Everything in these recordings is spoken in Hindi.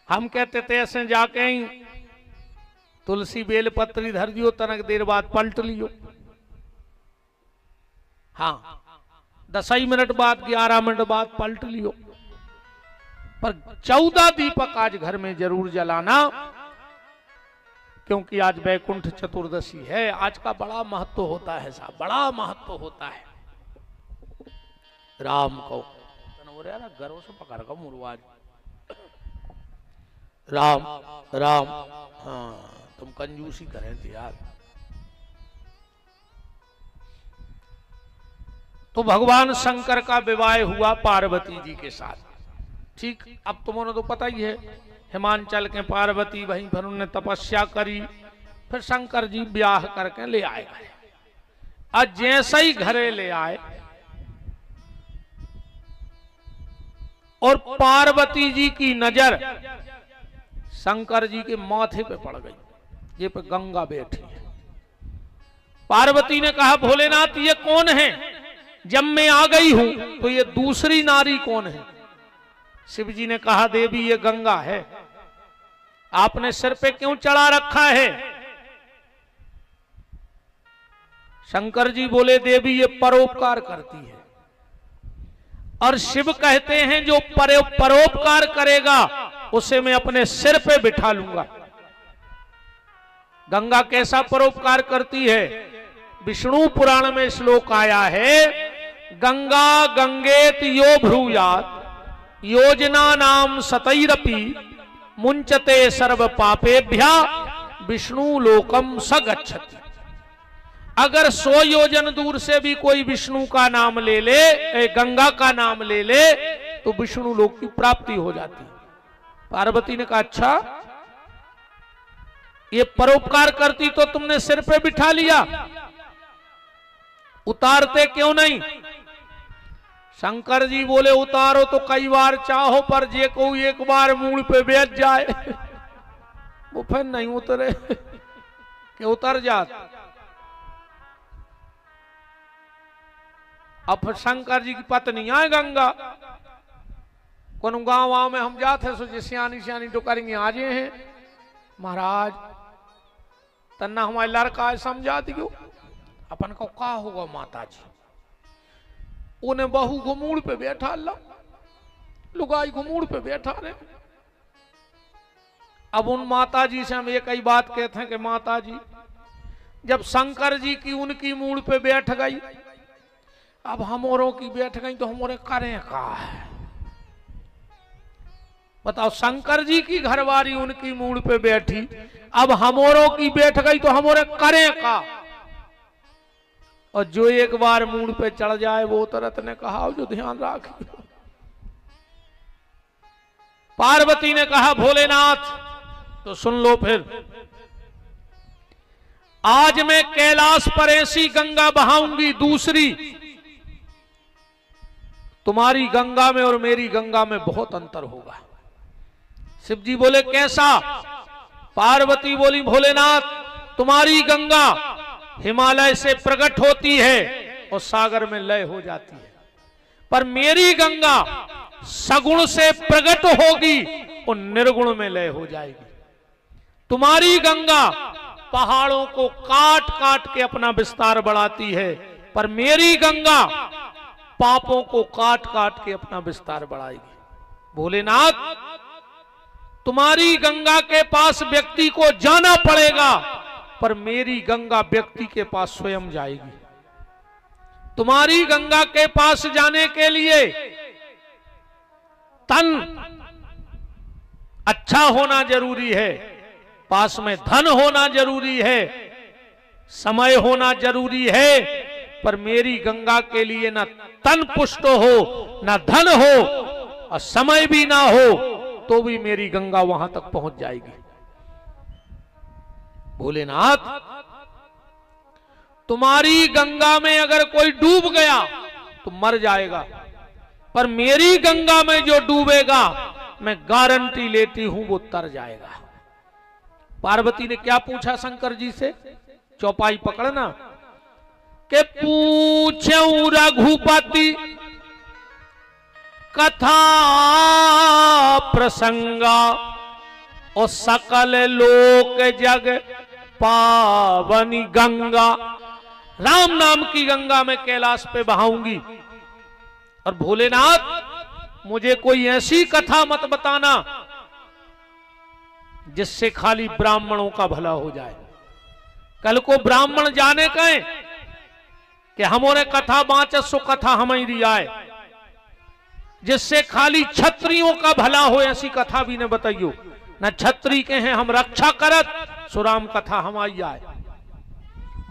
हम कहते थे ऐसे जाके ही तुलसी बेल पत्री धर दियो, तनक देर बाद पलट लियो। हाँ 10 मिनट बाद 11 मिनट बाद पलट लियो, पर 14 दीपक आज घर में जरूर जलाना, क्योंकि आज वैकुंठ चतुर्दशी है। आज का बड़ा महत्व होता है साहब, बड़ा महत्व होता है। राम को घरों से पकड़ कर मुरवाज राम राम। हाँ तुम कंजूसी करें थे यार। तो भगवान शंकर का विवाह हुआ पार्वती जी के साथ। ठीक, अब तुम्हें तो पता ही है, हिमांचल के पार्वती, वहीं पर उन्होंने तपस्या करी, फिर शंकर जी ब्याह करके ले आए घरे। आज जैसे ही घरे ले आए और पार्वती जी की नजर शंकर जी के माथे पे पड़ गई, ये पे गंगा बैठी है। पार्वती ने कहा भोलेनाथ ये कौन है? जब मैं आ गई हूं तो ये दूसरी नारी कौन है? शिव जी ने कहा देवी ये गंगा है। आपने सिर पे क्यों चढ़ा रखा है? शंकर जी बोले देवी ये परोपकार करती है। और शिव कहते हैं जो परोपकार करेगा उसे मैं अपने सिर पे बिठा लूंगा। गंगा कैसा परोपकार करती है? विष्णु पुराण में श्लोक आया है, गंगा गंगेत यो भ्रूयात योजना नाम सतैरपि मुंचते सर्व पापेभ्या विष्णु लोकम स गच्छति। अगर 100 योजन दूर से भी कोई विष्णु का नाम ले ले, गंगा का नाम ले ले, तो विष्णु लोक की प्राप्ति हो जाती। पार्वती ने कहा अच्छा ये परोपकार करती तो तुमने सिर पे बिठा लिया, उतारते क्यों नहीं? शंकर जी बोले उतारो तो कई बार चाहो, पर जे को एक बार मूल पे बैठ जाए वो फिर नहीं उतरे कि उतर जात। अब शंकर जी की पत्नी आए गंगा, कौन गांव में हम जाते सोचे सियानी सियानी तो करेंगे आजे हैं महाराज, तन्ना हमारे लड़का समझा दियो अपन को का होगा माता जी। उन्हें बहू घुमूड़ पे बैठा ला, लुगाई घुमूड़ पे बैठा रहे। अब उन माता जी से हम एक ही बात कहते हैं कि माता जी जब शंकर जी की उनकी मूड़ पे बैठ गई, अब हमोरों की बैठ गई तो हमोरे करें का है? बताओ, शंकर जी की घरवारी उनकी मूड़ पे बैठी, अब हमोरों की बैठ गई तो हमोरे करें का? और जो एक बार मूड पे चढ़ जाए वो तुरंत ने कहा जो ध्यान रखिए। पार्वती ने कहा भोलेनाथ तो सुन लो फिर, आज मैं कैलाश पर ऐसी गंगा बहाऊंगी दूसरी, तुम्हारी गंगा में और मेरी गंगा में बहुत अंतर होगा। शिव जी बोले कैसा? पार्वती बोली भोलेनाथ तुम्हारी गंगा हिमालय से प्रकट होती है और सागर में लय हो जाती है, पर मेरी गंगा सगुण से प्रकट होगी और निर्गुण में लय हो जाएगी। तुम्हारी गंगा पहाड़ों को काट काट के अपना विस्तार बढ़ाती है, पर मेरी गंगा पापों को काट काट के अपना विस्तार बढ़ाएगी। भोलेनाथ तुम्हारी गंगा के पास व्यक्ति को जाना पड़ेगा, पर मेरी गंगा व्यक्ति के पास स्वयं जाएगी। तुम्हारी गंगा के पास जाने के लिए तन अच्छा होना जरूरी है, पास में धन होना जरूरी है, समय होना जरूरी है, पर मेरी गंगा के लिए ना तन पुष्ट हो, ना धन हो और समय भी ना हो, तो भी मेरी गंगा वहां तक पहुंच जाएगी। भोलेनाथ तुम्हारी गंगा में अगर कोई डूब गया तो मर जाएगा, पर मेरी गंगा में जो डूबेगा मैं गारंटी लेती हूं वो तर जाएगा। पार्वती ने क्या पूछा शंकर जी से? चौपाई पकड़ना के पूछूं रघुपति कथा प्रसंगा और सकल लोक जग पावनी गंगा, राम नाम की गंगा मैं कैलाश पे बहाऊंगी। और भोलेनाथ मुझे कोई ऐसी कथा मत बताना जिससे खाली ब्राह्मणों का भला हो जाए। कल को ब्राह्मण जाने कहें कि हमोरे कथा बाँचे सो कथा हमें दिया है, जिससे खाली क्षत्रियों का भला हो ऐसी कथा भी न बताइयो। न क्षत्रिय के हैं हम रक्षा करत सो राम कथा हमारी आए।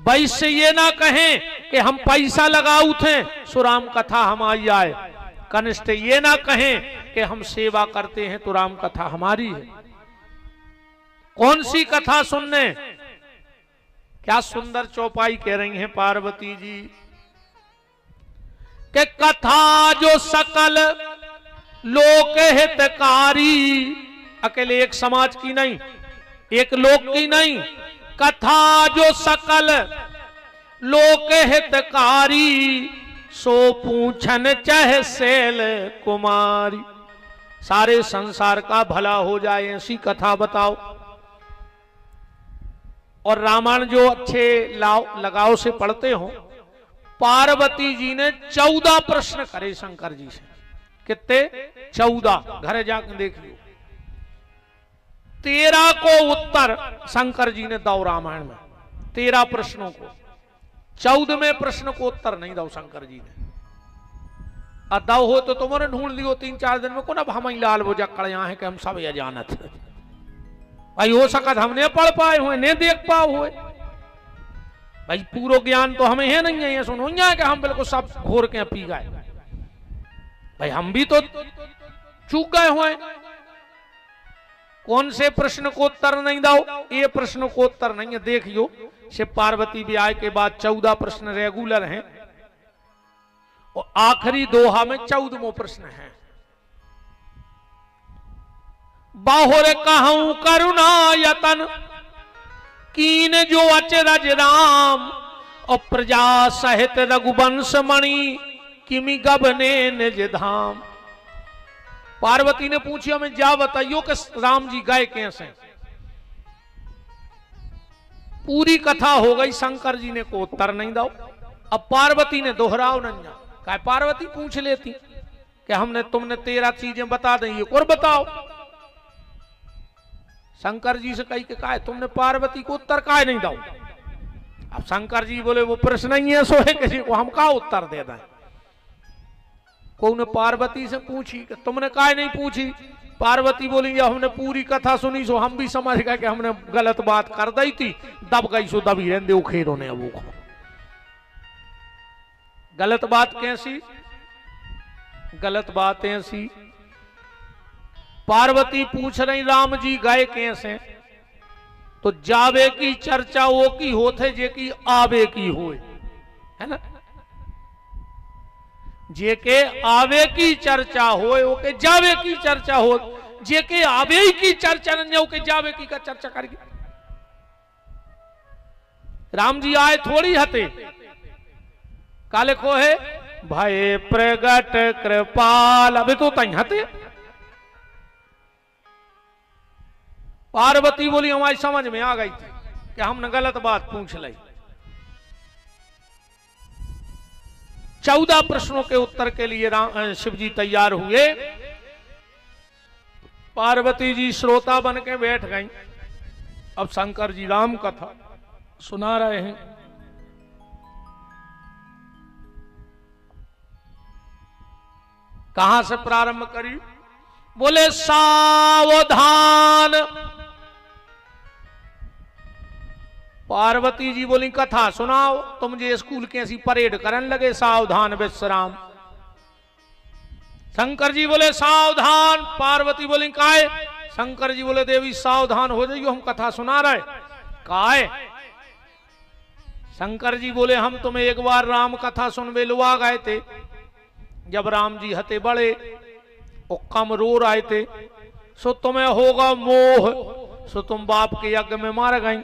वैश्य ये ना कहें कि हम पैसा लगाऊ थे सो राम कथा हमारी आए। कनिष्ठ ये ना कहें कि हम सेवा करते हैं तो राम कथा हमारी है। कौन सी कथा सुनने? क्या सुंदर चौपाई कह रही हैं पार्वती जी कि कथा जो सकल लोक हितकारी, अकेले एक समाज की नहीं, एक लोक की नहीं, कथा जो सकल लोक हितकारी, सो पूछन चह सेल कुमारी। सारे संसार का भला हो जाए ऐसी कथा बताओ। और रामायण जो अच्छे लगाव से पढ़ते हो, पार्वती जी ने 14 प्रश्न करे शंकर जी से। कितने? 14। घर जाकर देख लो। 13 को उत्तर शंकर जी ने दो रामायण में, 13 प्रश्नों को। 14वें प्रश्न को उत्तर नहीं दो शंकर जी ने। अदाव हो तो तुमने ढूंढ लियो 3-4 दिन में को ना हम लाल वो जकड़िया है कि हम सब ये जानत है। भाई हो सकत हमने पढ़ पाए हुए ने देख पाओ हुए, भाई पूरा ज्ञान तो हमें है नहीं है। ये सुनो कि हम बिल्कुल सब घोर के पी गए, भाई हम भी तो चूक गए हुए। कौन से प्रश्न को उत्तर नहीं दो? ये प्रश्न को उत्तर नहीं है। देखियो शिव पार्वती ब्याह के बाद 14 प्रश्न रेगुलर हैं और आखिरी दोहा में 14वां प्रश्न है। बाहुर कहूं करुणा यतन कीन जो अचरज राम, और प्रजा सहित रघुवंश मणि किमि गबने निज धाम। पार्वती ने पूछी हमें जा बताइयो कि राम जी गए कैसे। पूरी कथा हो गई, शंकर जी ने को उत्तर नहीं दो। अब पार्वती ने दोहराओ नन्या, कहा पार्वती पूछ लेती कि हमने तुमने 13 चीजें बता देंगे और बताओ। शंकर जी से कही कि कहा तुमने पार्वती को उत्तर काहे नहीं दो। अब शंकर जी बोले वो प्रश्न ही है, सो है किसी को हम का उत्तर दे दें। को ने पार्वती से पूछी कि तुमने काहे नहीं पूछी। पार्वती बोली हमने पूरी कथा सुनी सो हम भी समझ गए कि हमने गलत बात कर दी थी, दब गई सो दबी रहने दो खेरों ने। अब वो गलत बात कैसी? गलत बात ऐसी पार्वती पूछ रही राम जी गए कैसे, तो जावे की चर्चा वो की होते जे की आवे की होए, है ना। जे के आवे की चर्चा होए ओके जावे की चर्चा हो, जे के आवे की चर्चा न हो के जावे की का चर्चा करेगी। राम जी आए थोड़ी हते, काले को है भय प्रगट कृपाल, अभी तो तई हते। पार्वती बोली हमारी समझ में आ गई थी कि हमने गलत बात पूछ ली। 14 प्रश्नों के उत्तर के लिए शिव जी तैयार हुए। पार्वती जी श्रोता बन के बैठ गई। अब शंकर जी राम कथा सुना रहे हैं। कहां से प्रारंभ करी? बोले सावधान। पार्वती जी बोली कथा सुनाओ। तुम जे स्कूल के ऐसी परेड करने लगे सावधान विश्राम। शंकर जी बोले सावधान। पार्वती बोली काहे? शंकर जी बोले देवी सावधान हो जाइयो, हम कथा सुना रहे। काहे? शंकर जी बोले हम तुम्हें एक बार राम कथा सुनवे लुआ गए थे, जब राम जी हते बड़े और कम रो रहे थे, सो तुम्हें होगा मोह, सो तुम बाप के यज्ञ में मार गई।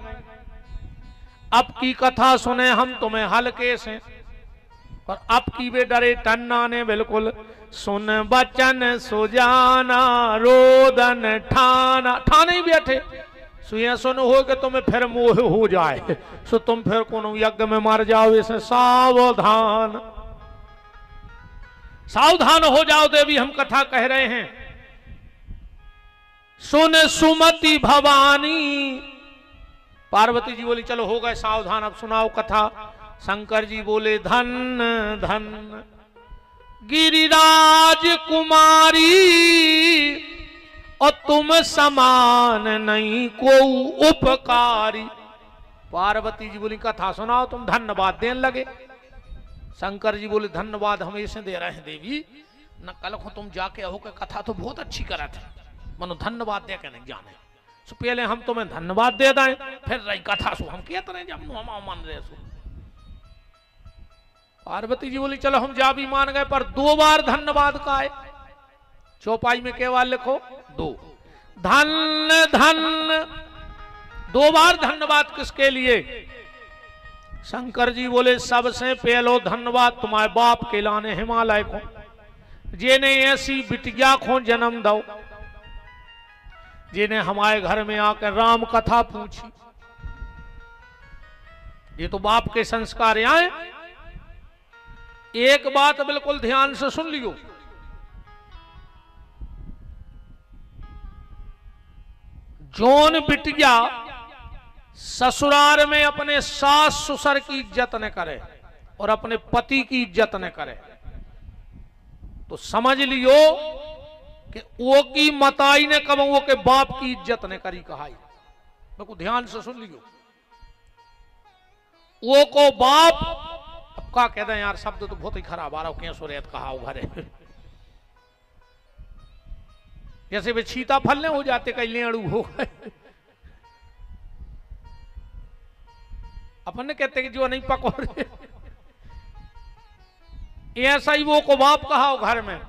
अब की कथा सुने हम तुम्हें हल्के से, और अब की वे डरे टन्ना ने बिल्कुल सुन बचन सुजाना रो प्रबोधन ठाना, ठाने ही बैठे सो ऐसो न हो कि तुम्हें फिर मोह हो जाए, सो तुम फिर कोनो यज्ञ में मर जाओ। इसे सावधान सावधान हो जाओ देवी, हम कथा कह रहे हैं। सुन सुमति भवानी, पार्वती जी बोली चलो हो गए सावधान, अब सुनाओ कथा। शंकर जी बोले धन धन गिरिराज कुमारी, और तुम समान नहीं को उपकारी। पार्वती जी बोली कथा सुनाओ, तुम धन्यवाद देने लगे। शंकर जी बोले धन्यवाद हम ऐसे दे रहे हैं देवी, न कल को तुम जाके हो के कथा तो बहुत अच्छी करा थे, मनो धन्यवाद दे के नहीं जाने, सो पहले हम तुम्हें धन्यवाद दे दें, फिर रही कथा सो हम कहते रहे जब हम मान रहे सो। पार्वती जी बोली चलो हम जा भी मान गए, पर 2 बार धन्यवाद का है। चौपाई में केवल लिखो 2, धन धन, 2 बार धन्यवाद किसके लिए? शंकर जी बोले सबसे पहलो धन्यवाद तुम्हारे बाप के लाने हिमालय को, जिन्हें ऐसी बिटिया को जन्म दो, जिन्हें हमारे घर में आकर राम कथा पूछी। ये तो बाप के संस्कार आए। एक बात बिल्कुल ध्यान से सुन लियो, जोन बिटिया ससुराल में अपने सास ससुर की इज्जत न करे और अपने पति की इज्जत न करे, तो समझ लियो कि वो की मताई ने कब वो के बाप की इज्जत ने करी कहाई। बिल्कुल ध्यान से सुन लियो, वो को बाप, अब क्या कहते हैं यार, शब्द तो बहुत ही खराब आ रहा हो, कैसो रेत कहा घरे जैसे वे छीता फलने हो जाते, कहीं लेड़ू हो गए। अपन ने कहते कि जो नहीं पकड़े, ऐसा ही वो को बाप कहा हो घर में।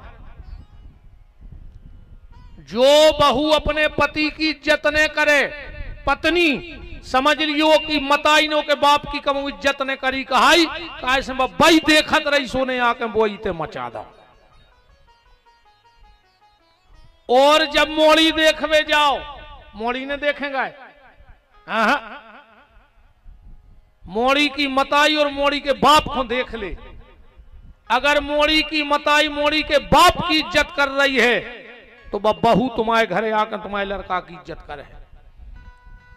जो बहू अपने पति की इज्जत ने करे, पत्नी समझ लियो कि मताइनों के बाप की कम इज्जत ने करी कहाई, कैसे बई देखत रही सोने आके बोई ते मचा दो। और जब मोड़ी देखवे जाओ, मोड़ी ने देखेंगे, मोड़ी की मताई और मोड़ी के बाप को देख ले। अगर मोड़ी की मताई मोड़ी के बाप की इज्जत कर रही है, तो बहू तुम्हारे घरे आकर तुम्हारे लड़का की इज्जत करे।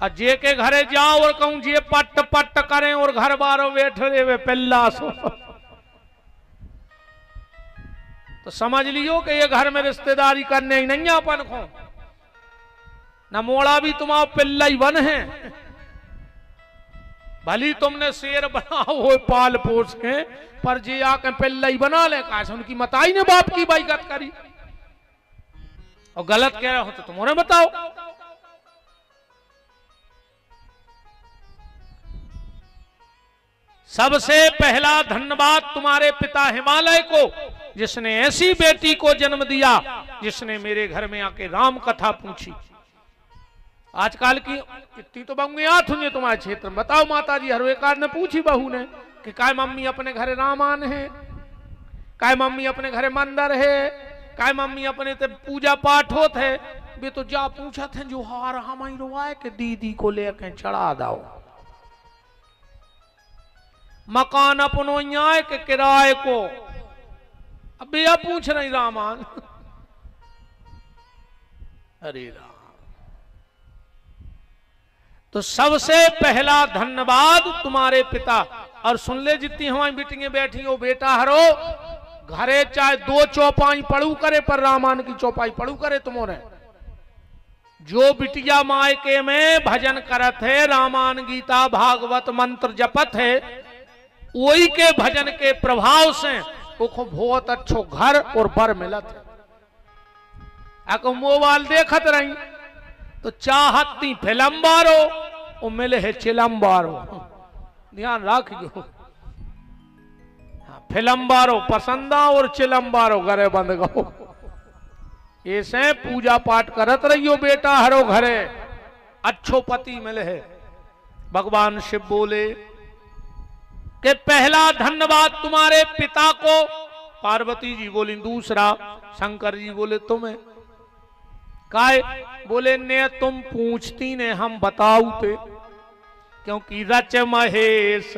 और जे के घरे जाओ और कहूं जे पट पट करें और घर बारों बैठे वे पिल्ला सो, तो समझ लियो कि ये घर में रिश्तेदारी करने ही नहीं अपन को। न मोड़ा भी तुम्हारा पिल्ला ही बन है, भली तुमने शेर बनाओ हो पाल पोस के, पर जे आके पिल्ला ही बना ले, कैसे उनकी मताई ने बाप की बाइकत करी। और गलत कह रहे हो तो तुम्हारे बताओ। सबसे पहला धन्यवाद तुम्हारे पिता हिमालय को, जिसने ऐसी बेटी को जन्म दिया जिसने मेरे घर में आके राम कथा पूछी। आजकल की इतनी तो बंगियात हुई तुम्हारे क्षेत्र में, बताओ माता जी हर एक ने पूछी बहू ने कि काय मम्मी अपने घरे रामान है, काय मम्मी अपने घरे मंदिर है, काय मम्मी अपने ते पूजा पाठ होत है। वे तो जा पूछा थे जो हार हमारी रोवाए के दीदी को लेके चढ़ा दो, मकान अपनो यहाँ के किराए को। अब भैया पूछ रही रामान, अरे राम। तो सबसे पहला धन्यवाद तुम्हारे पिता। और सुन ले जितनी हमारी बेटियां बैठी हो, बेटा हरो घरे चाहे 2 चौपाई पढ़ू करे, पर रामायण की चौपाई पढ़ू करे तुम्हारे। जो बिटिया मायके में भजन करत है, रामायण गीता भागवत मंत्र जपत है, वही के भजन के प्रभाव से उसको बहुत अच्छो घर और बर मिलत है। अगर मोबाइल देखत रही तो चाहती फिल्म बारो और मिले है चिलम बारो। ध्यान रखियो, फिल्म बारो पसंदा और चिलम बारो घरे बंद गो। ऐसे पूजा पाठ करत रहियो बेटा हरो घरे, अच्छो पति मिले है। भगवान शिव बोले कि पहला धन्यवाद तुम्हारे पिता को। पार्वती जी बोली दूसरा, शंकर जी बोले तुम्हें। काय बोले ने तुम पूछती ने हम बताऊ ते, क्योंकि रच महेश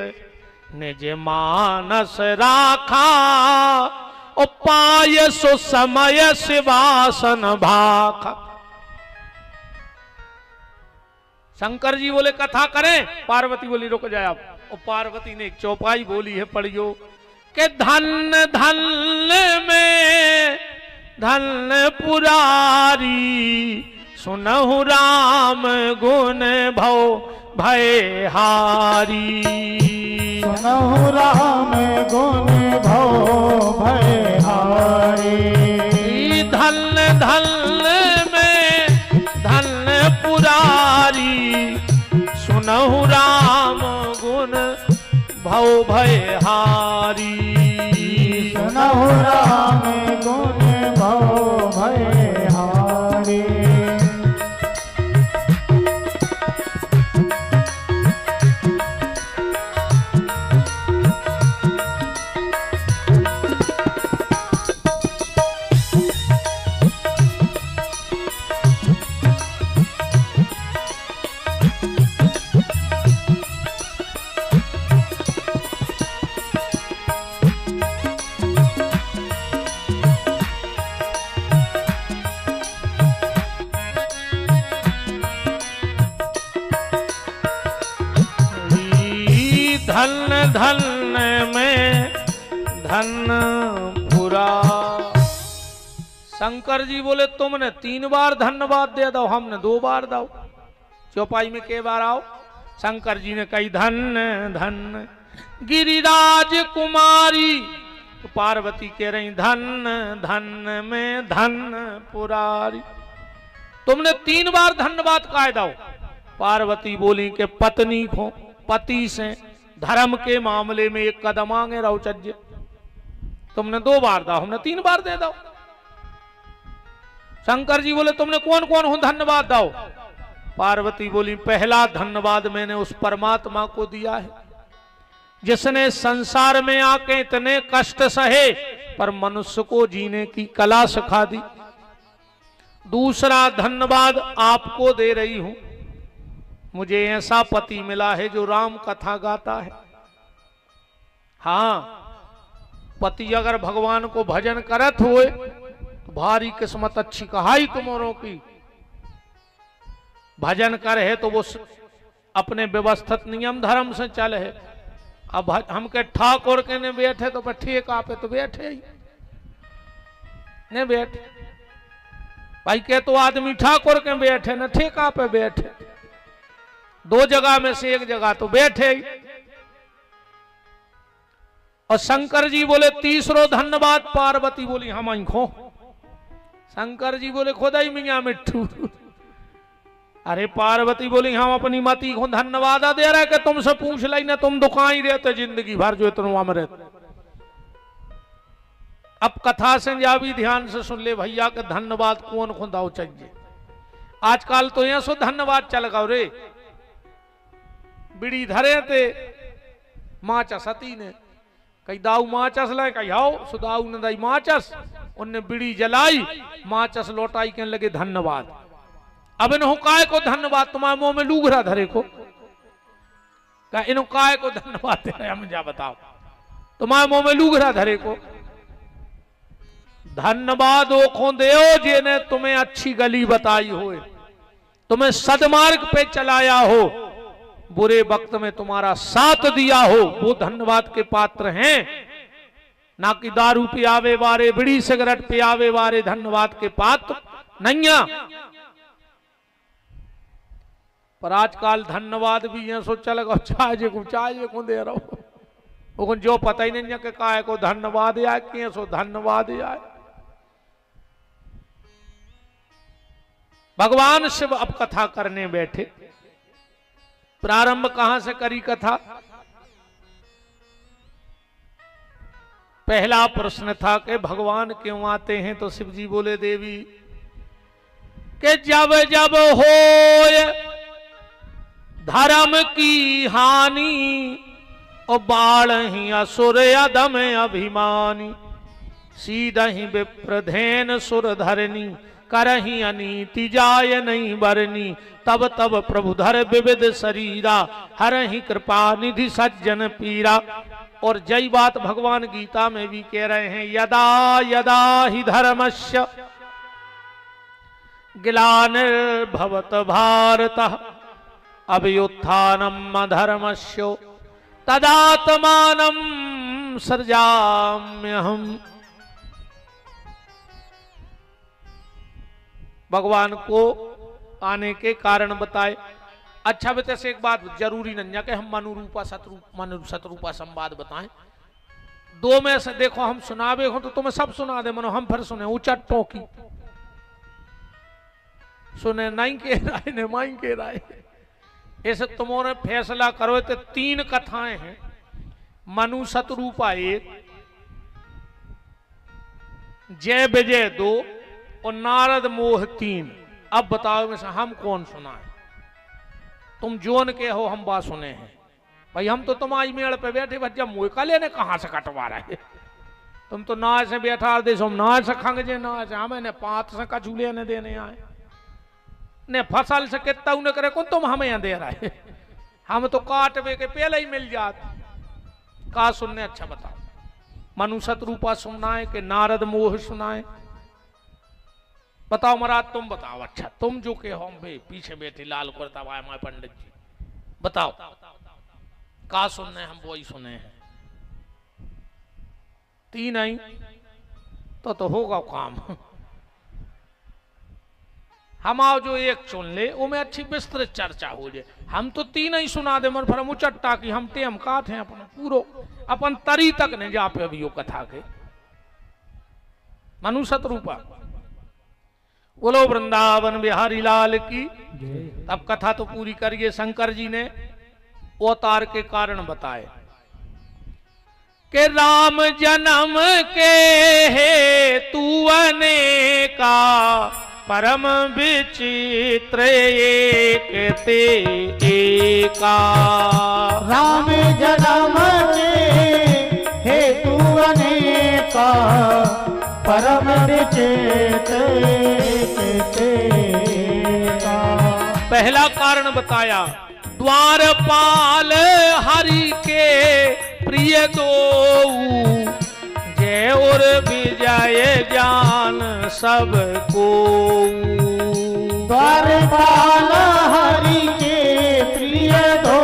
ने जे मानस राखा, ओ पाय सो समय शिवासन भाखा। शंकर जी बोले कथा करें, पार्वती बोली रुक जाए आप। और पार्वती ने एक चौपाई बोली है, पढ़ियो के धन धन में धन पुरारी, सुनहु राम गुण भव भय हारी। सुनहु राम गुण भव भय हारी। धन धन में धन पुरारी, सुनहु राम गुण भव भय हारी। सुनहु राम गुण भव भय हारी। धन धन में धन पुरा। शंकर जी बोले तुमने 3 बार धन्यवाद दे दो, हमने 2 बार दो। चौपाई में के बार आओ? शंकर जी ने कही धन धन गिरिराज कुमारी। तो पार्वती कह रही धन धन में धन पुरारी। तुमने 3 बार धन्यवाद कह दो। पार्वती बोली के पत्नी को पति से धर्म के मामले में 1 कदम आगे रहो चज्य। तुमने 2 बार दो, हमने 3 बार दे दो। शंकर जी बोले तुमने कौन कौन हो धन्यवाद दो? पार्वती बोली पहला धन्यवाद मैंने उस परमात्मा को दिया है जिसने संसार में आके इतने कष्ट सहे पर मनुष्य को जीने की कला सिखा दी। दूसरा धन्यवाद आपको दे रही हूं, मुझे ऐसा पति मिला है जो राम कथा गाता है। हाँ, पति अगर भगवान को भजन करत हुए तो भारी किस्मत अच्छी कहाई तुम्हारों की। भजन कर है तो वो अपने व्यवस्थित नियम धर्म से चल है। अब हम के ठाकुर के ने बैठे तो ठेका पे तो बैठे ही नहीं बैठे भाई के तो आदमी ठाकुर के बैठे न ठेका पे बैठे, 2 जगह में से 1 जगह तो बैठे ही। और शंकर जी बोले तीसरो धन्यवाद। पार्वती बोली हम आंखों। शंकर जी बोले खुदा ही मियां मिट्ठू। अरे पार्वती बोली हम अपनी मती को धन्यवाद दे रहे कि तुमसे पूछ लाई ना, तुम दुकान ही रहते जिंदगी भर जो इतना हम रहते। अब कथा से जा भी ध्यान से सुन ले भैया के धन्यवाद कौन खुदाओ चाहिए। आजकल तो यहां सो धन्यवाद चल गो रे। बिड़ी धरे थे माचस सती ने कई दाऊ माचस लाए कही आओ सुदाऊ ने दाई माचस, उनने बिड़ी जलाई माचस लौटाई कहने लगे धन्यवाद। अब इन काय को धन्यवाद? तुम्हारे मुंह में लूघरा धरे को इन काय को धन्यवाद दे रहे हम जा बताओ? तुम्हारे मुंह में लूघरा धरे को धन्यवाद ओखों देओ जिन्हें तुम्हें अच्छी गली बताई हो, तुम्हें सदमार्ग पे चलाया हो, बुरे वक्त में तुम्हारा साथ दिया हो, वो धन्यवाद के पात्र हैं। ना कि दारू पियावे वारे बीड़ी सिगरेट पियावे वारे धन्यवाद के पात्र नहीं। पर आजकल धन्यवाद भी है सो चल गो चाय को दे रहा हूं, वो जो पता ही नहीं है कि काय को धन्यवाद आए कि सो धन्यवाद आए। भगवान शिव अब कथा करने बैठे। प्रारंभ कहां से करी कथा? पहला प्रश्न था कि भगवान क्यों आते हैं? तो शिव जी बोले देवी कि जब जब होए धर्म की हानि और बाढ़ ही असुर अधम अभिमानी, सीधा ही विप्रधेन सुर धरनी करही अनीति जाय नहीं बरनी, तब तब प्रभु धर विविध शरीरा, हरहि कृपा निधि सज्जन पीरा। और जय बात भगवान गीता में भी कह रहे हैं, यदा यदा ही धर्मस्य ग्लानिर्भवत भारतः अभ्युत्थानम् अधर्मस्य तदात्मानं सृजाम्यहम्। भगवान को आने के कारण बताए। अच्छा बेटे से एक बात जरूरी नहीं कि हम मनुरूपा शतरूपा संवाद बताएं। दो में से देखो हम सुनावे हो तो तुम्हें सब सुना दे, मनो हम फिर सुने उचट्टों की सुने नहीं के राय ने माई के राय। ऐसे तुम्हारे फैसला करो तो 3 कथाएं हैं, मनु शतरूपा 1, जय विजय 2 और नारद मोह 3। अब बताओ में से हम कौन सुना है? तुम जोन के हो हम बात सुने हैं भाई। हम तो तुम्हारी मेड़ पे बैठे भज्जा मुँह लेने कहाँ से कटवा रहे। तुम तो ना से बैठा दे हम ना से खंगजे ना से हमें 5 से कचूले ने देने आए ने फसल से कितना उन्हें करे कौन तुम हमें दे रहे। हम तो काटवे के पहले ही मिल जाते। का सुनने? अच्छा बताओ, मनु शतरूपा सुनाए कि नारद मोह सुनाए? बताओ महाराज, तुम बताओ। अच्छा तुम जो के हम भी पीछे बैठे लाल कुर्ता वाले हमारे पंडित जी, बताओ का सुनने? हम वो ही सुने हैं। 3 आई तो होगा काम। हम आओ जो एक चुन ले वो में अच्छी विस्तृत चर्चा हो जाए। हम तो 3 ही सुना दे मन फिर मुचट्टा की हम टेम काट हैं अपन पूरो अपन तरी तक नहीं जा पे अभी वो कथा के। मनु शतरूपा बोलो वृंदावन बिहारी लाल की। अब कथा तो पूरी करिए। शंकर जी ने अवतार के कारण बताए कि राम जन्म के हेतु अनेका, परम विचित्र एक ते एका। राम जन्म के हेतु अनेका, परम विचित्र एक ते एका। पहला कारण बताया, द्वारपाल हरि के प्रिय दो, जय और विजय जान सबको। द्वारपाल हरि के प्रिय दो,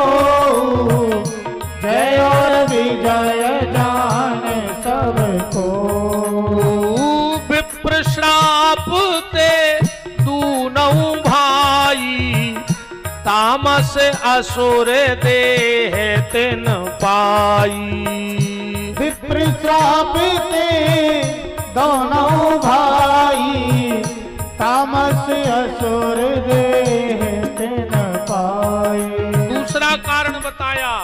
जय और विजय जान सबको। विप्र श्राप ते दूनौ भाई, तामस असुर देह तिन पाई। विप्र श्राप ते दोनों भाई, तामस असुर देह तिन पाई। दूसरा कारण बताया,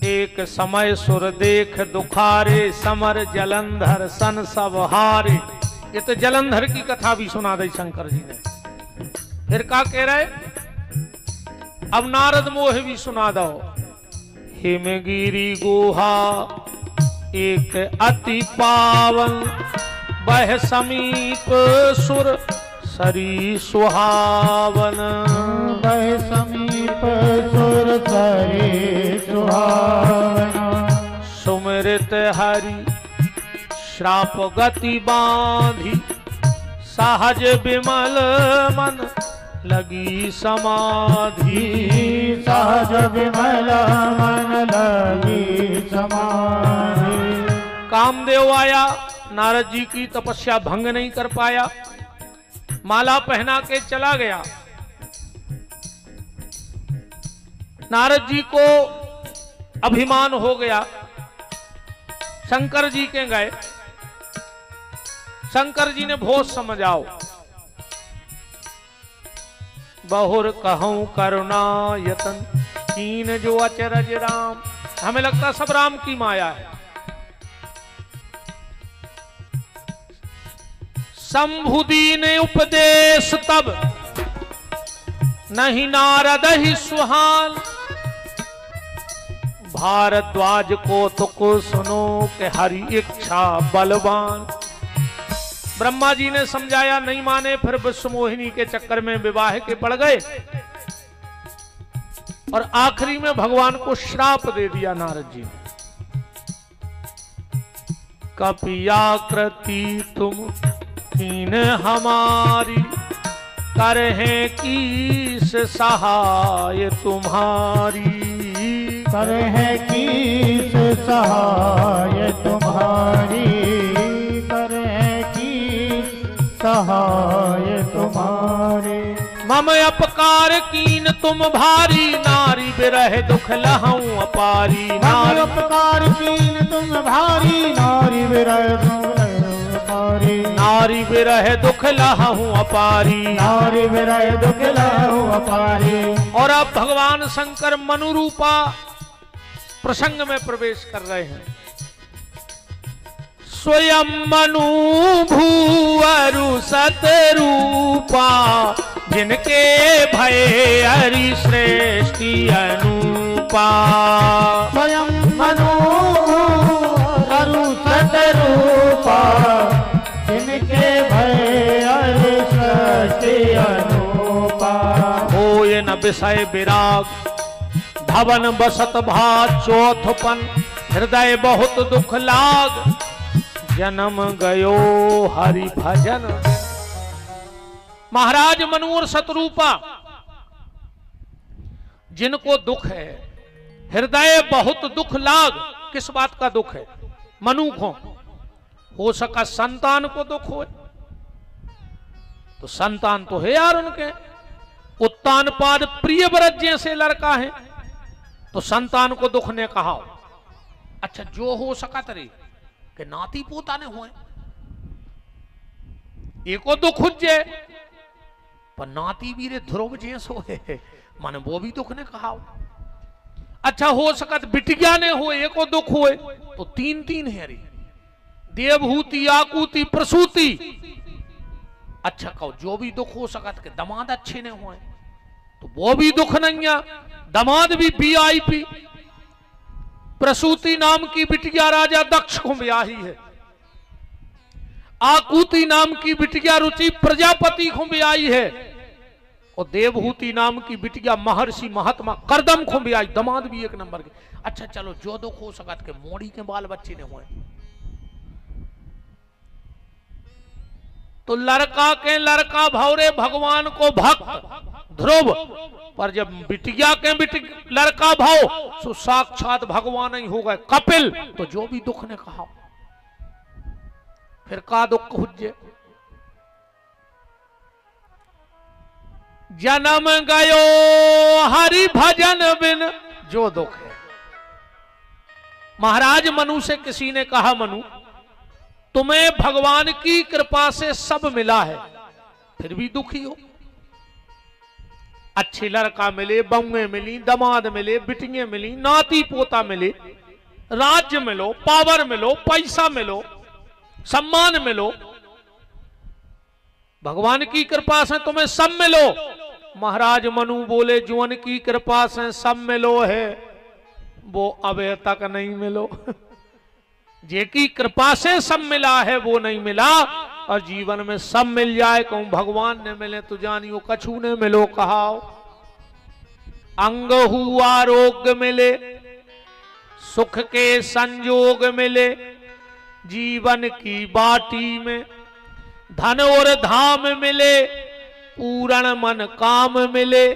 एक समय सुर देख दुखारे, समर जलंधर सन सब हारे। ये तो जलंधर की कथा भी सुना दी शंकर जी ने। फिर क्या कह रहे? अब नारद मोह भी सुना दो। हिमगिरी गुहा एक अति पावन, बह समीप सुर सरी सुहावन। बह समीप सुर सरी सुहावन। सुमिरित हरि श्राप गति बांधी, सहज विमल मन लगी समाधि। सहज विमल मन लगी समाधि। कामदेव आया, नारद जी की तपस्या भंग नहीं कर पाया, माला पहना के चला गया। नारद जी को अभिमान हो गया, शंकर जी के गए। शंकर जी ने भोज समझाओ, बहुर कहूं करुणा यतन, कीन जो अचरज राम। हमें लगता सब राम की माया है। शंभुदी ने उपदेश तब, नहीं नारद ही सुहान। भारद्वाज को तुक सुनो के हरि इच्छा बलवान। ब्रह्मा जी ने समझाया, नहीं माने, फिर विश्व मोहिनी के चक्कर में विवाह के पड़ गए और आखिरी में भगवान को श्राप दे दिया नारद जी ने। कपियाकृति तुम कीन हमारी, करहे कीस सहाय तुम्हारी। करहे कीस सहाय तुम्हारी, करहे कीस सहाय तुम्हारी। मम अपकार कीन तुम भारी, नारी बिरह दुख लहऊं अपारी। नारी अपकार कीन तुम भारी, नारी विरह अपारी। नारी बिरह दुख लहऊं अपारी। नारी विरह दुख लहऊं अपारी। और अब भगवान शंकर मनु रूपा प्रसंग में प्रवेश कर रहे हैं। स्वयं मनु भूवरु सतरूपा, जिनके भय हरि श्रेष्ठी अनुपा। स्वयं मनु भूवरु सतरूपा, जिनके भय हरि श्रेष्ठी अनुपा। होय न विषय विराग, धवन बसत भात चौथपन। हृदय बहुत दुख लाग, जन्म गयो हरि भजन। महाराज मनु और शतरूपा जिनको दुख है, हृदय बहुत दुख लाग। किस बात का दुख है? मनु को हो सका संतान को दुख हो, तो संतान तो है यार उनके। उत्तानपाद प्रियव्रत जैसे लड़का है, तो संतान को दुख ने कहा। अच्छा, जो हो सका तरी कि नाती पोता ने हुए, एको दुख हुजे, पर नाती वीरे ध्रुव जैसो है, माने वो भी दुख ने कहा। अच्छा, हो सकत बिटिया ने हो, एको दुख हुए, तो तीन तीन है रे, देवहूति, आकुति, प्रसूति। अच्छा कहो, जो भी दुख हो सकत के दमाद अच्छे ने हुए, तो वो भी दुख नहीं है। दमाद भी VIP। प्रसूति नाम की बिटिया राजा दक्ष को ब्याही है। आकुति नाम की बिटिया रुचि प्रजापति को ब्याही है। और देवहूति नाम की बिटिया महर्षि महात्मा करदम को ब्याही। दमाद भी एक नंबर के। अच्छा चलो, जो दुख हो सकत के मोड़ी के बाल बच्चे ने हुए, तो लड़का के लड़का भौरे भगवान को भक्त ध्रुव, पर जब बिटिया के लड़का भाव, सो साक्षात भगवान ही हो गए कपिल। तो जो भी दुख ने कहा, फिर का दुख हुज्जे। जन्म गयो हरि भजन बिन, जो दुख है। महाराज मनु से किसी ने कहा, मनु तुम्हें भगवान की कृपा से सब मिला है, फिर भी दुखी हो। अच्छे लड़का मिले, बउए मिली, दमाद मिले, बिटियां मिली, नाती पोता मिले, राज्य मिलो, पावर मिलो, पैसा मिलो, सम्मान मिलो, भगवान की कृपा से तुम्हें सब मिलो। महाराज मनु बोले, जुअन की कृपा से सब मिलो है, वो अबे तक नहीं मिलो। जे की कृपा से सब मिला है वो नहीं मिला। और जीवन में सब मिल जाए, कहूं भगवान ने मिले तो जानियो कछु ने मिलो कहाओ। अंग हुआ आरोग्य मिले, सुख के संजोग मिले, जीवन की बाटी में धन और धाम मिले, पूर्ण मन काम मिले,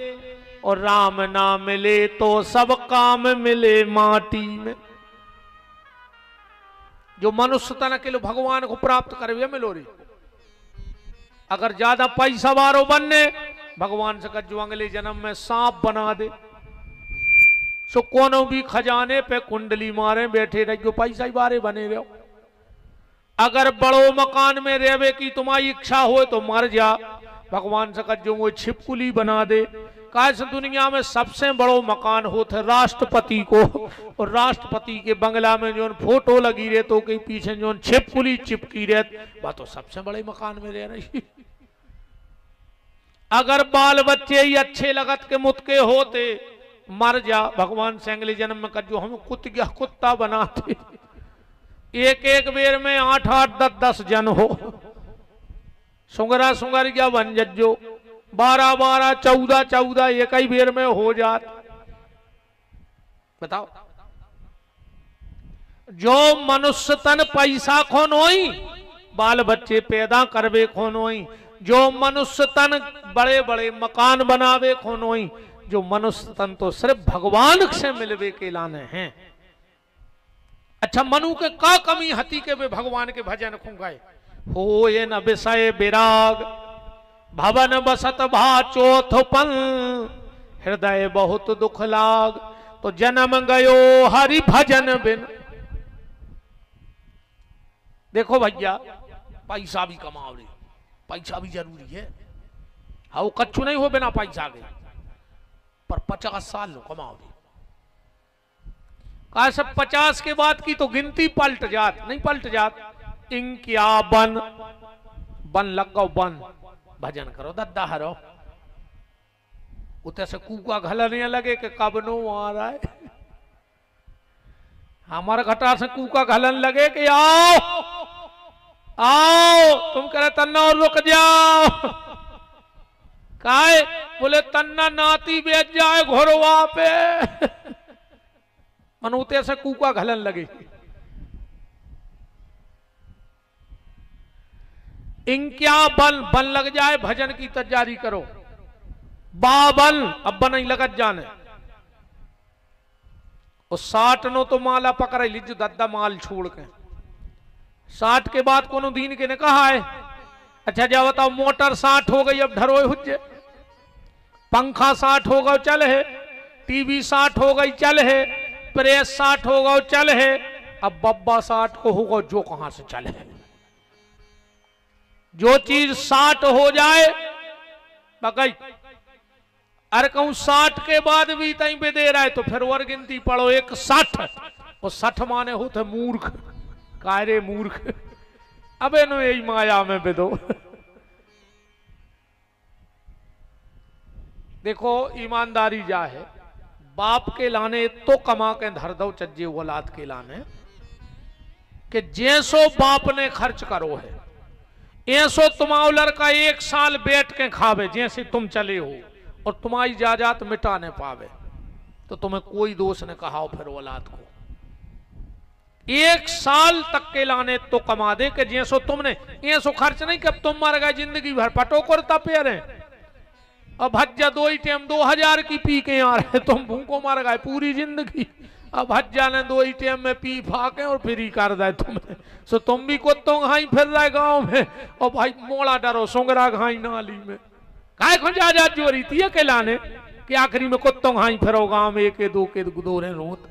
और राम ना मिले तो सब काम मिले माटी में। जो मनुष्य तन के लिए भगवान को प्राप्त करे मिलो रे। अगर ज्यादा पैसा वारो बनने, भगवान से जो अगले जन्म में सांप बना दे, सो कोनो भी खजाने पे कुंडली मारे बैठे रहो, पैसा ही बारे बने रहो। अगर बड़ो मकान में रहवे की तुम्हारी इच्छा हो तो मर जा, भगवान से जो वो छिपकुली बना दे। कैसे दुनिया में सबसे बड़ो मकान होते राष्ट्रपति को, और राष्ट्रपति के बंगला में जो फोटो लगी रहे तो के पीछे जो छिपकुली चिपकी रहे, वह तो सबसे बड़े मकान में रह रही। अगर बाल बच्चे ही अच्छे लगत के मुतके होते, मर जा, भगवान से अगले जन्म में कर जो हम कुत्ता बनाते, एक एक बेर में 8-8 10-10 जन हो, सुंगरा सुंगर क्या बन जज्जो 12 12 14 14 एक ही बेर में हो जात। बताओ जो मनुष्य तन पैसा खोन होई बाल बच्चे पैदा करवे खोन होई, जो मनुष्य तन बड़े बड़े मकान बनावे खोन होई, जो मनुष्य तन तो सिर्फ भगवान से मिलवे के लाने हैं। अच्छा मनु के का कमी हती के वे भगवान के भजन खुंगाए हो ये न विषय विराग भवन बसत भा चौथपन हृदय बहुत दुख लाग तो जन्म गयो हरि भजन बिन। देखो भैया पैसा भी कमाओ रे, पैसा भी जरूरी है, हाँ कच्चू नहीं हो बिना पैसा के, पर 50 साल कमाओ रे। कहा सब 50 के बाद की तो गिनती पलट जात, नहीं पलट जात। इंकिया बन बन लग गो बन भजन करो दद्दा हरो उते से कूका घलने लगे कि कब नो आ रहा है। हमारे घटा से कूका घलन लगे कि आओ आओ, तुम कह रहे तन्ना और रुक जाओ, काहे बोले तन्ना नाती बेच जाए घोरवा पे। मनूते से कूका घलन लगे। इंक्या बन बन लग जाए भजन की तैयारी करो, बाबन अब नहीं लगत जाने। और 60 नो तो माला पकड़ लीज दद्दा माल छोड़ के 60 के बाद कोनो दीन के ने कहा है। अच्छा जा बताओ मोटर 60 हो गई अब ढरोए हुज्जे, पंखा 60 हो गया चल है, टीवी 60 हो गई चल है, प्रेस 60 हो गया चल है, अब बब्बा 60 को होगा जो कहां से चल है। जो चीज 60 हो जाए बकई अरे कहूं 60 के बाद भी तई पे दे रहा है तो फिर और गिनती पढ़ो एक 60 और 60 माने होते मूर्ख, कायरे मूर्ख। अब नो यही माया में बेदो। देखो ईमानदारी जा है, बाप के लाने तो कमा के धर दो चज्जे औलाद के लाने कि जैसो बाप ने खर्च करो है ऐसो तुम्हारा लड़का 1 साल बैठ के खावे जैसे तुम चले हो और तुम्हारी जायदाद मिटा नहीं पावे तो तुम्हें कोई दोष ने कहा फिर औलाद को 1 साल तक के लाने तो कमा दे कि जैसो तुमने ऐसो खर्च नहीं कि अब तुम मर गए जिंदगी भर पटो करता पेरे अब हज्जा 2 ही टाइम 2000 की पी के आ रहे तुम भूखो मर गए पूरी जिंदगी। अब हज्जा ने 2 ही टाइम में पी फाके और फिर ही कर दे तुम्हें सो तुम भी कुत्तों घाई फिर रहे गांव में और भाई मोड़ा डरो सुंगरा घाई नाली में काय खो जा चोरी थी के लाने कि आखिरी में कुत्तों घाई फिरो गांव में एक दो के दो रे रोत।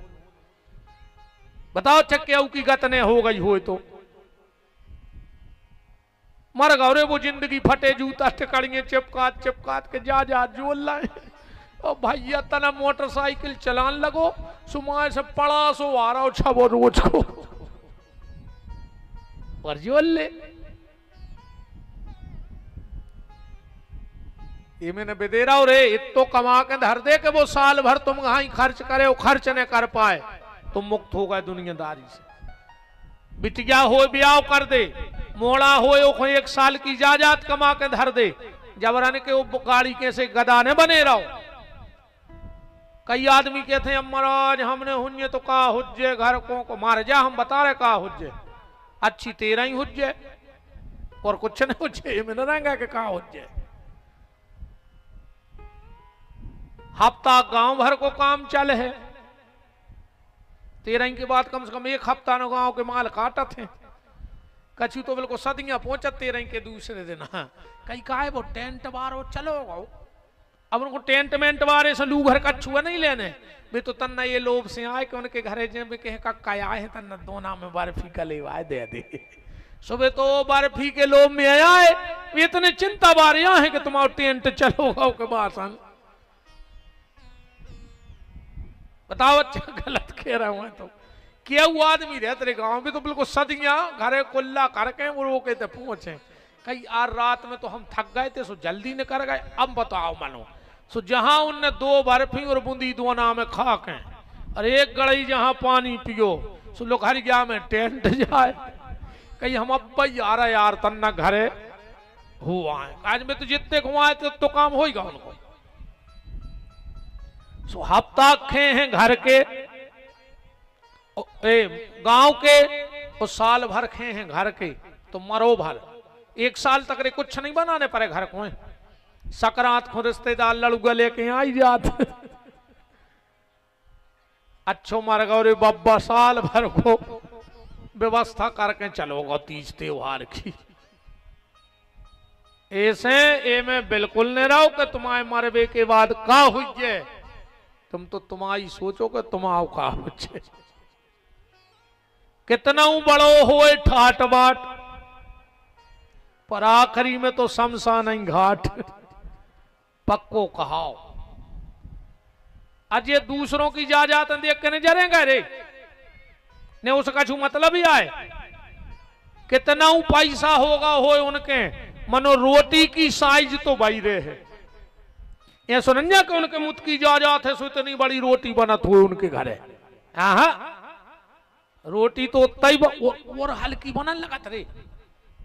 बताओ चक्के की गतने हो गई हो तो मर गौ रे वो जिंदगी फटे जूता टिकड़िए चिपकात के जा जोल लाए और भैया तना मोटरसाइकिल चलान लगो सुमाए से पड़ा सो आ रहा छबो रोज को पर जोल ले ये मैंने बेदेरा रे इतो कमा के धर दे के वो साल भर तुम कहां खर्च करे वो खर्च न कर पाए तुम मुक्त हो गए दुनियादारी से। बिटिया हो ब्याह कर दे मोड़ा हो 1 साल की जायदाद कमा के धर दे जबरन के वो गाड़ी कैसे गदा ने बने रहो। कई आदमी कहते हैं महाराज हमने हुन्जे तो का हुज्जे घर को मार जा हम बता रहे का हुज्जे अच्छी तेरा ही हुज्जे और कुछ नहीं हुज्जे में न रहेंगे कि का हुज्जे। हफ्ता गांव भर को काम चल है 13 के बाद कम से कम 1 हफ्ता न गांव के माल काटत है कछु तो बिल्कुल सदियां पहुंचत 13 के दूसरे दिन। हाँ कई का है वो टेंट बारो चलो गो अब उनको टेंट मेंट बारे से लू घर कछुआ नहीं लेने वे तो तन्ना ये लोभ से आए कि उनके घरे जे कहे का आए है तन्ना दोना में बर्फी का ले आए दे दे सुबह तो बर्फी के लोभ में आया है वे इतने चिंता बारे है कि तुम्हारा टेंट चलो गो के बासन। बताओ अच्छा गलत कह रहा हूं तो क्या वो आदमी रहते रे गांव में तो बिल्कुल सदियां घरे कुल्ला करके वो रोके थे पहुंचे कई आज रात में तो हम थक गए थे सो जल्दी न कर गए। अब बताओ मानो सो जहां उनने 2 बर्फी और बूंदी दोना में खा के और 1 गड़ई जहां पानी पियो सो लोग हर गया में टेंट जाए कहीं हम अब आ रहे यार तन्ना घरे हुआ है। आज में तो जितने घुमाए तो काम होगा उनको। सो हफ्ता खे हैं घर के गांव के और साल भर खे हैं घर के, तो मरो भर 1 साल तक रे कुछ नहीं बनाने पड़े घर को। सकरात को रिश्तेदार लड़ुआ लेके आई जात अच्छो मर गौरे बब्बा साल भर को व्यवस्था करके चलोगा तीज त्योहार की। ऐसे ए में बिल्कुल नहीं रहो कि तुम्हारे मरबे के बाद का हुई है, तुम तो तुम्हारी सोचो कि तुम्हारा का हो। कितना बड़ो होए ठाट बाट, पर आखिरी में तो शमशान ही घाट पक्को कहाओ। आज ये दूसरों की जायदाद देख के नहीं जरेंगे रे, ने उसका छू मतलब ही आए। कितना पैसा होगा हो उनके, मनो रोटी की साइज तो भाई रहे है। ये सुनंजा के उनके मुत की जायदाद है, सो इतनी बड़ी रोटी बनत हुए उनके घर है। हाँ रोटी तो तई और हल्की बनने लगा रे,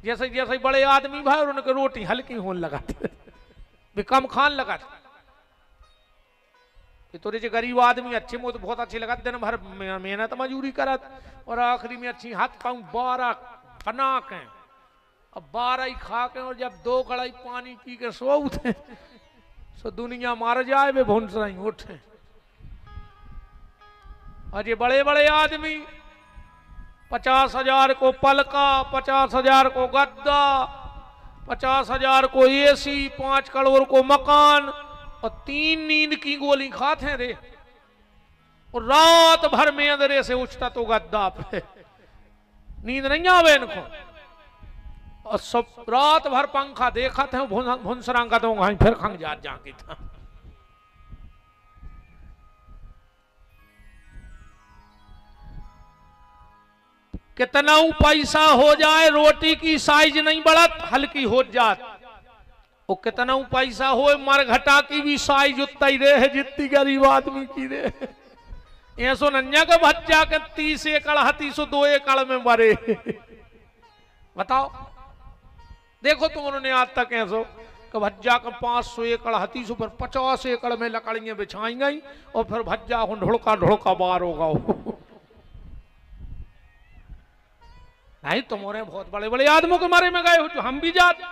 जैसे जैसे बड़े आदमी भाई और उनके रोटी हल्की होने लगा थे, कम खान लगा था। थोड़े जो गरीब आदमी अच्छे मुझे तो बहुत अच्छे लगा, दिन भर मेहनत मजूरी करत और आखिरी में अच्छी हाथ पाँव 12 बना के, अब 12 ही खा के और जब 2 कड़ाई पानी पी के सो उठे, सो दुनिया मार जाए वे भुनसराई उठे। और ये बड़े बड़े आदमी 50,000 को पलका, 50,000 को गद्दा, 50,000 को एसी, 5 करोड़ को मकान और 3 नींद की गोली खाते हैं रे, और रात भर में अंधेरे से उठता तो गद्दा पे नींद नहीं आवे इनको, और सब रात भर पंखा देखा थे भुनसरांग का, तो फिर खंग जात जाके था। कितना पैसा हो जाए रोटी की साइज नहीं बढ़त, हल्की हो जात। वो कितना पैसा हो मरघटा की भी साइज उतना ही रहे जितनी गरीब आदमी की रहे। ये सो नन्या का बच्चा के 30 एकड़ 2 एकड़ में मरे। बताओ देखो तुम उन्होंने आज तक ऐसो कि भज्जा का 500 एकड़ 300 पर 50 एकड़ में लकड़ियां बिछाई गई और फिर भज्जा ढुड़का ढुड़का बार होगा। नहीं तुम्हारे बहुत बड़े बड़े आदमियों के मारे में गए हो, जो हम भी जाते।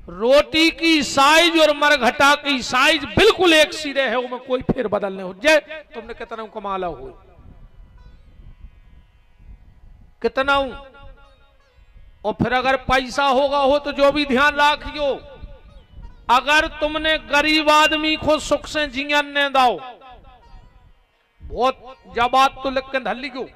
रोटी की साइज और मरघटा की साइज बिल्कुल एक सी रहे है, उसमें कोई फेर बदल नहीं हो जाए। तुमने कितना कमाला हो, कितना, और फिर अगर पैसा होगा हो तो जो भी ध्यान रखियो, अगर तुमने गरीब आदमी को सुख से जीवन ने दाओ, बहुत जबात तो लिख के धल्ली क्यों,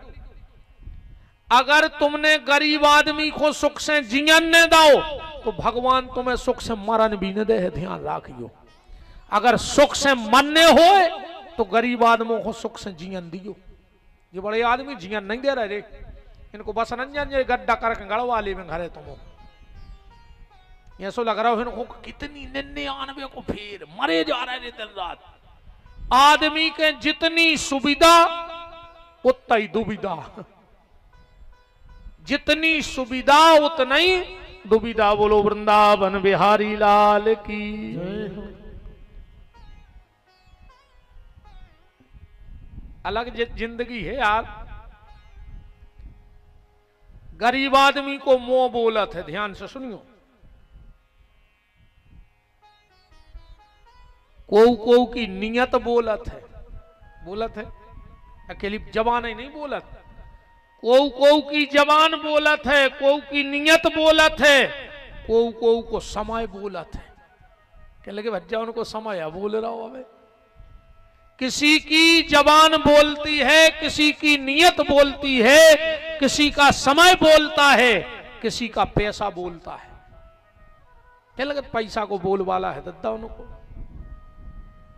अगर तुमने गरीब आदमी को सुख से जीवन ने दाओ तो भगवान तुम्हें सुख से मरण भी न दे है, ध्यान रखियो। अगर सुख से मरने हो तो गरीब आदमों को सुख से जीवन दियो। ये बड़े आदमी जीवन नहीं दे रहे रे, इनको बस नंजन ये गड्ढा करके गड़वा ले में घरे तुम। ऐसा लग रहा हो इनको कितनी 99 को फिर मरे जा रहे हैं दिन रात। आदमी के जितनी सुविधा उतना ही दुविधा, जितनी सुविधा उतना ही दुविधा। बोलो वृंदावन बिहारी लाल की। अलग जिंदगी है यार। गरीब आदमी को मोह बोलत है, ध्यान से सुनियो। को की नियत बोलत है, बोलत है, अकेली जबान ही नहीं बोलत। को की जबान बोलत है, को की नियत बोलत है, को समय बोलत है। क्या लगे भज्जा उनको समय बोल रहा हो। अबे किसी की जबान बोलती है, किसी की नियत बोलती है, किसी का समय बोलता है, किसी का पैसा बोलता है। क्या लगे पैसा को बोल वाला है दद्दा उनको,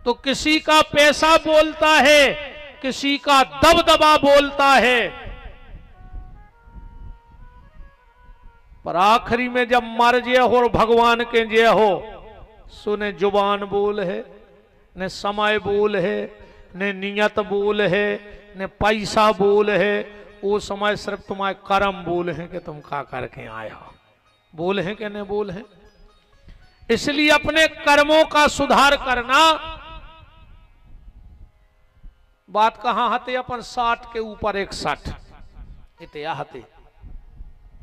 तो किसी का पैसा बोलता है, किसी का दबदबा बोलता है। पर आखिरी में जब मर जे हो और भगवान के जे हो, सुने जुबान बोल है, न समय बोल है, न नियत बोल है, न पैसा बोल है। वो समय सिर्फ तुम्हारे कर्म बोल है कि तुम का करके आए हो। बोल हैं कि नहीं बोल हैं। इसलिए अपने कर्मों का सुधार करना। बात कहां हते अपन 60 के ऊपर 61 इतिया हते।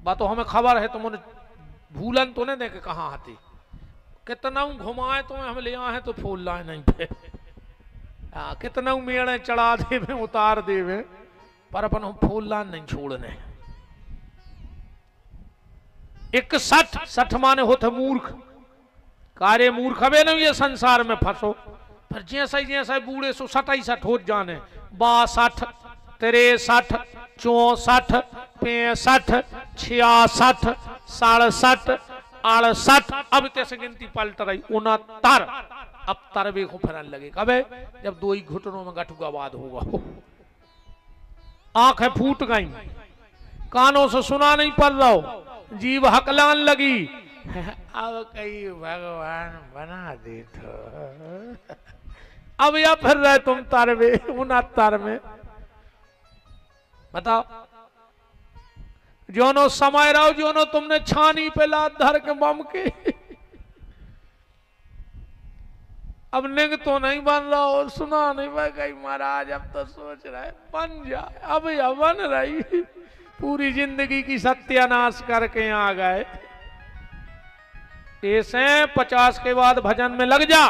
बात तो हमें खबर है, तुमने भूलन तो नहीं दे के कहां हते। कितना घुमाए तुम्हें हम ले आए तो फूल लाए नहीं पे। कितना मेड़े चढ़ा देवे उतार देवे, पर अपन हम फूल लान नहीं छोड़ने। 61 माने होते मूर्ख। कार्य मूर्ख हवे नहीं ये संसार में फंसो। फिर जैसा जैसा बूढ़े सो 67 हो जाने 62 63 64 65 66 67 68 अब तैसे गिनती पलट रही 69। अब तरबे को फिरन लगे कबे जब 2 ही घुटनों में गठुआवाद होगा। आंखें फूट गई, कानों से सुना नहीं पड़ रहा, जीव हकलान लगी। अब कहीं भगवान बना दे तो अब या फिर रहे तुम तरबे 69 में। बताओ जोनो समय रहो, जोनो तुमने छानी पे लात धर के बम के। अब निग तो नहीं बन रहा और सुना नहीं भाई कहीं महाराज। अब तो सोच रहे बन जाए, अब या बन रही। पूरी जिंदगी की सत्यानाश करके आ गए। ऐसे 50 के बाद भजन में लग जा।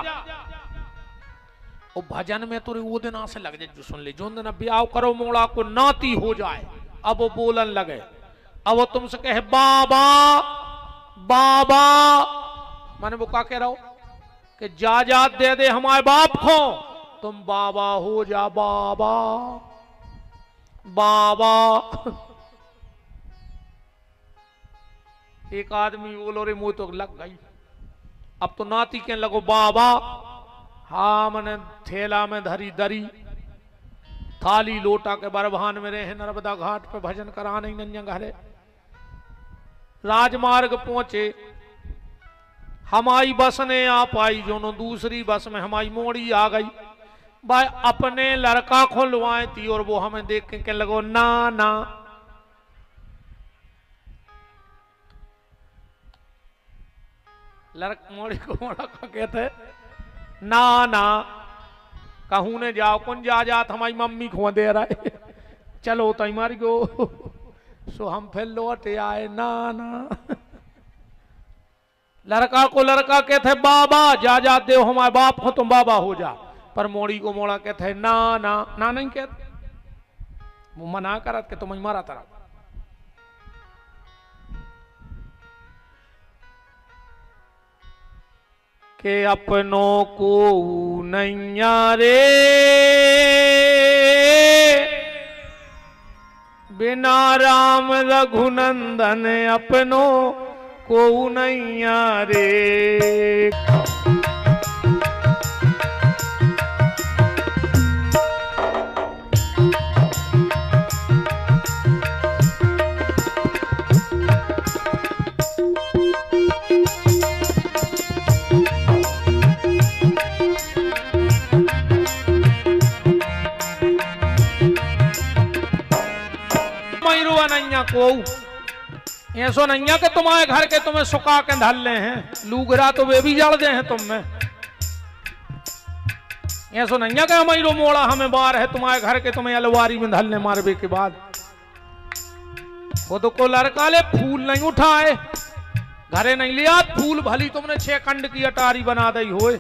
और भजन में तो वो दिन से लग जाए जो सुन ले। जो दिन ब्याह करो मोड़ा को नाती हो जाए, अब वो बोलन लगे। अब वो तुमसे कहे बाबा बाबा, माने वो क्या कह रहा हो कि जा दे दे हमारे बाप को, तुम बाबा हो जा बाबा बाबा। एक आदमी बोलो रे मुंह तो लग गई। अब तो नाती के लगो बाबा। हाँ मैंने थैला में धरी दरी, थाली लोटा के बरभान में रहे नर्मदा घाट पे भजन करा नहीं नंजा घरे। राजमार्ग पहुंचे, हमारी बस ने आ पाई, जो दूसरी बस में हमारी मोड़ी आ गई। भाई अपने लड़का को लुआए थी और वो हमें देख के लगो ना ना। लड़क मोड़ी को मोड़ा का कहते ना ना, कहूँ ने जाओ कौन जा जात हमारी मम्मी को दे रहा है। चलो तो हमारी गो सो हम फिर लौटे आए ना ना। लड़का को लड़का कहते बाबा जा दे हमारे बाप को तुम बाबा हो जा। पर मोड़ी को मोड़ा कहते ना ना ना नहीं कहते, वो मना करत के तुम मारा तरह। के अपनों को नैया रे बिना राम रघुनंदन, अपनों को नैया रे। को ऐसो नैया के तुम्हारे घर के तुम्हें सुखा के धल्ले हैं, लूगरा तो वे भी जड़ दे हैं तुम में। ऐसो नैया के हमारी मोड़ा हमें बार है तुम्हारे घर के तुम्हें अलवारी में धल्ले मारबे के बाद। खुद को लड़का ले फूल नहीं उठाए, घरे नहीं लिया फूल, भली तुमने 6 खंड की अटारी बना दी होए।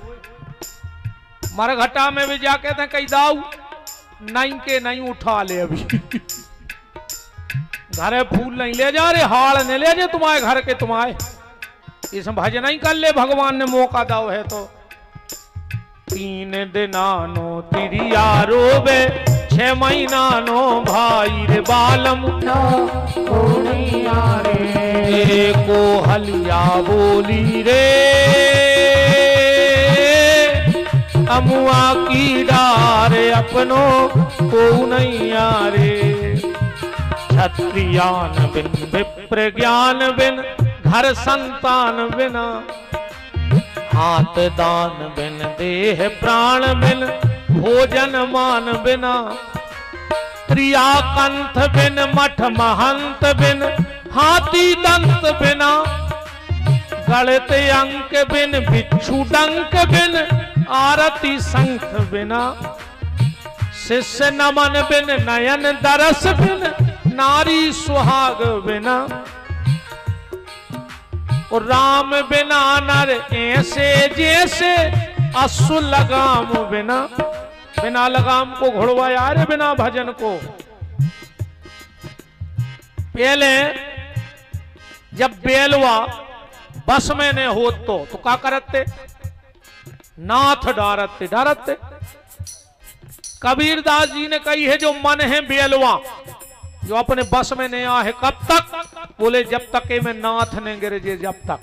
मरघटा में भी जाके थे कई दाऊ नहीं के नहीं उठा ले अभी। घरे फूल नहीं ले जा रे, हाड़ नहीं ले जा तुम्हारे घर के तुम्हारे। इसमें भजन नहीं कर ले, भगवान ने मौका दाव है तो। 3 दिनानो तिरिया रोबे, 6 महीना नो भाई रे बालम रे को हलिया बोली रे। अमुआ की डारे अपनों को नैया रे। क्षत्रियान बिन विप्र ज्ञान बिन, घर संतान बिना, हाथ दान बिन देह प्राण बिन, भोजन मान बिना, प्रिया कंठ बिन, मठ महंत बिन, हाथी दंत बिना, गणित अंक बिन बिच्छू डंक बिन आरती शंख बिना शिष्य नमन बिन नयन दरस बिन नारी सुहाग बिना और राम बिना नर ऐसे जैसे अश्व लगाम बिना। बिना लगाम को घुड़वाया रे बिना भजन को। पहले जब बेलवा बस में ने हो तो क्या करते? नाथ डारते डारते। कबीरदास जी ने कही है जो मन है बेलवा, जो अपने बस में नहीं आ है, कब तक? बोले जब तक में नाथ ने गिरजे जब तक।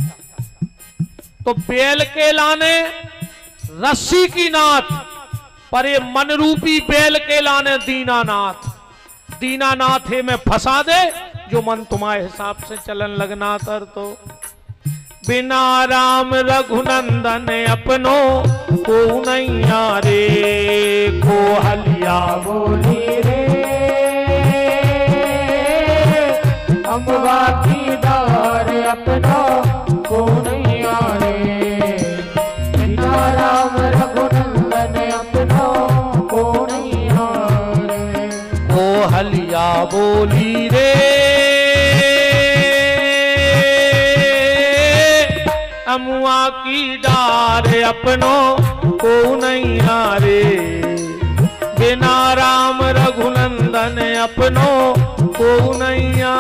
तो बेल के लाने रस्सी की नाथ, पर ये मन रूपी बेल के लाने दीनानाथ। दीनानाथ है में फंसा दे, जो मन तुम्हारे हिसाब से चलन लगना तर। तो बिना राम रघुनंदन अपनो को नैया रे, को हलिया बोली रे अम्बा की डार अपना को नैया रे। बिना राम रघुनंदन अपना को नैया रे। को हलिया बोली रे अमुआ की डार अपनों को नैया रे। बिना राम रघुनंदन अपनों को नैया।